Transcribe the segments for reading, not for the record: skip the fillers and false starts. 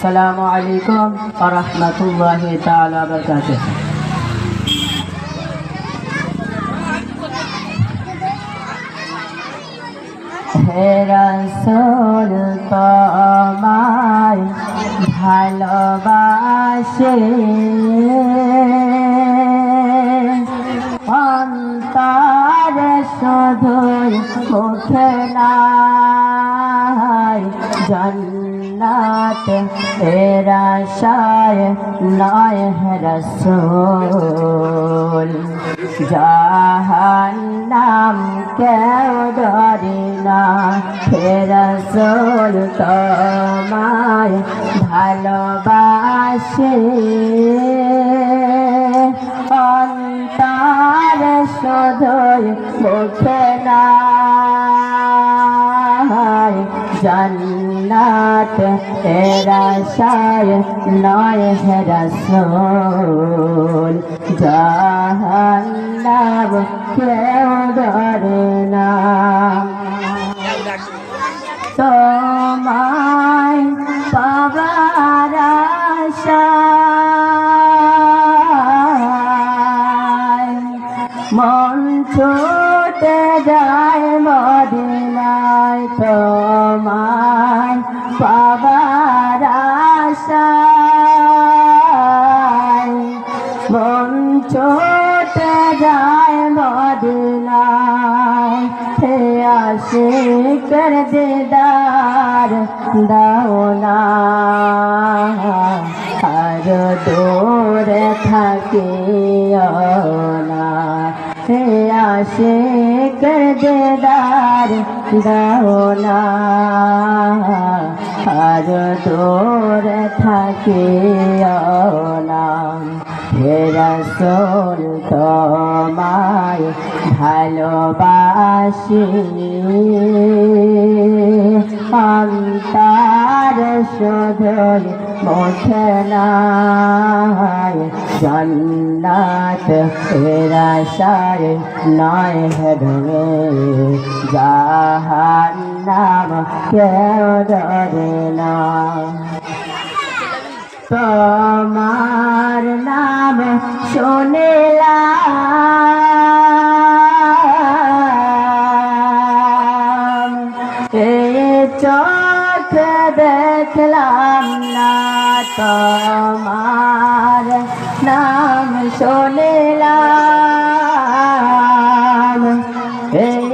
আসসালামু আলাইকুম ওয়া রাহমাতুল্লাহি তাআলা ওয়া বারাকাতুহু। হে রাসূল তোমায় ভালোবাসে অন্তর শুধুই মুখে নাই জন্নাত এর আশায় নয় হে রাসূল জাহান্নাম কেউ ডরে না হে রাসূল তোমায় ভালোবাসে অন্তর শুধুই মুখে নাই জন্নাত এর আশায় নয় হে রাসূল জাহান্নাম কেউ ডরে না তোমায় পাবার আশায় মন ছুটে যায় মদিনায় তোমায় পাবার আশায় মন ছুটে যায় মদিনায় হে আশিকের দিদার দাও না আর দূরে থাকিও না হে আশিকের দিদার দাও না আর দূরে থাকিও না হে রাসূল তোমায় ভালোবাসি অন্তর শুধুই মুখে নাই জন্নাত এর আশায় নয় হে জাহান্নাম কেউ ডরে না তোমার নাম শুনিলাম এই চোখে দেখলাম না তোমার নাম শুনিলাম এই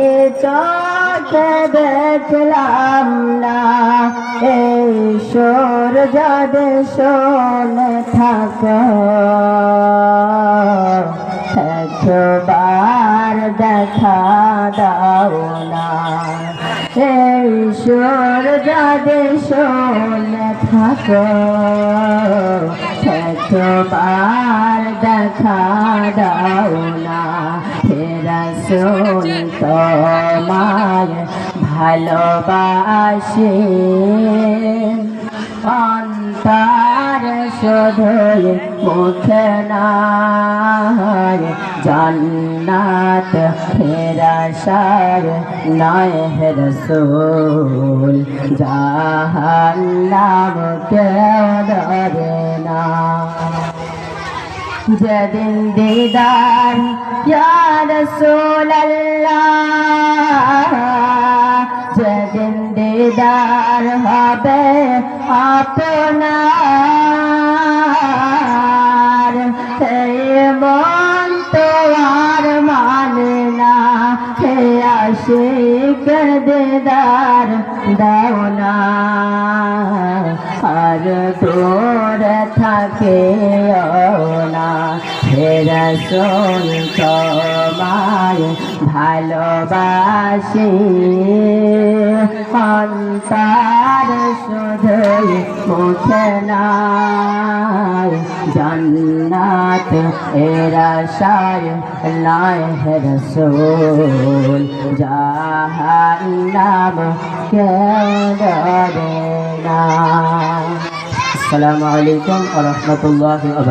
চোখে দেখলাম না এই সুর যদি শুনে থাকো একবার দেখা দাও না এই সুর যদি শুনে থাকো একবার দেখা দাও না হে রাসূল তোমায় ভালোবাসি অন্তর শুধুই মুখে নাই জান্নাত এর আশায় নয় হে রাসূল জাহান্নাম কেউ ডরে না যেদিন দিদার ইয়া রাসূলাল্লাহ যেদিন দিদার হবে আপনার মন তো আর মানে না হে আশিক দিদার দাও না আর দূরে থাকিও না হে রাসূল তোমায় ভালোবাসি অন্তর শুধুই মুখে নাই জান্নাত এর আশায় নয় হে রাসূল জাহান্নাম কেউ ডরে না। আসসালামু আলাইকুম ওয়া রাহমাতুল্লাহি ওয়া বারাকাতুহু।